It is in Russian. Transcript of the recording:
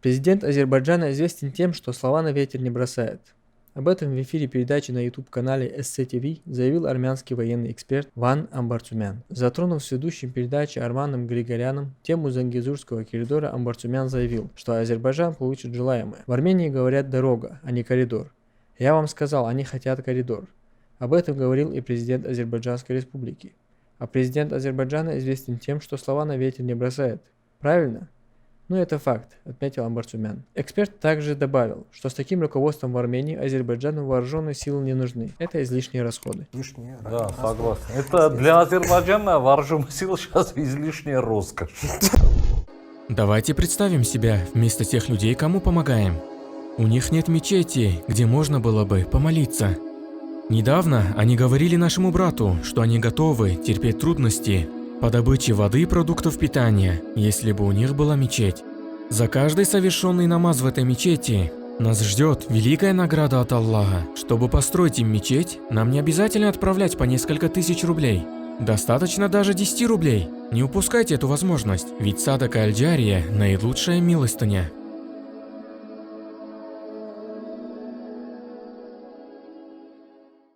Президент Азербайджана известен тем, что слова на ветер не бросает. Об этом в эфире передачи на YouTube-канале SCTV заявил армянский военный эксперт Ван Амбарцумян. Затронув с ведущим передачи Арманом Григоряном тему Зангезурского коридора, Амбарцумян заявил, что Азербайджан получит желаемое. В Армении говорят «дорога», а не «коридор». Я вам сказал, они хотят коридор. Об этом говорил и президент Азербайджанской республики. А президент Азербайджана известен тем, что слова на ветер не бросает. Правильно? Ну это факт, отметил Амбарцумян. Эксперт также добавил, что с таким руководством в Армении Азербайджану вооруженные силы не нужны. Это излишние расходы. Да, согласен. Это для Азербайджана вооруженные силы сейчас излишняя роскошь. Давайте представим себя вместо тех людей, кому помогаем. У них нет мечети, где можно было бы помолиться. Недавно они говорили нашему брату, что они готовы терпеть трудности по добыче воды и продуктов питания, если бы у них была мечеть. За каждый совершенный намаз в этой мечети нас ждет великая награда от Аллаха. Чтобы построить им мечеть, нам не обязательно отправлять по несколько тысяч рублей. Достаточно даже 10 рублей. Не упускайте эту возможность, ведь садака аль-джария – наилучшая милостыня.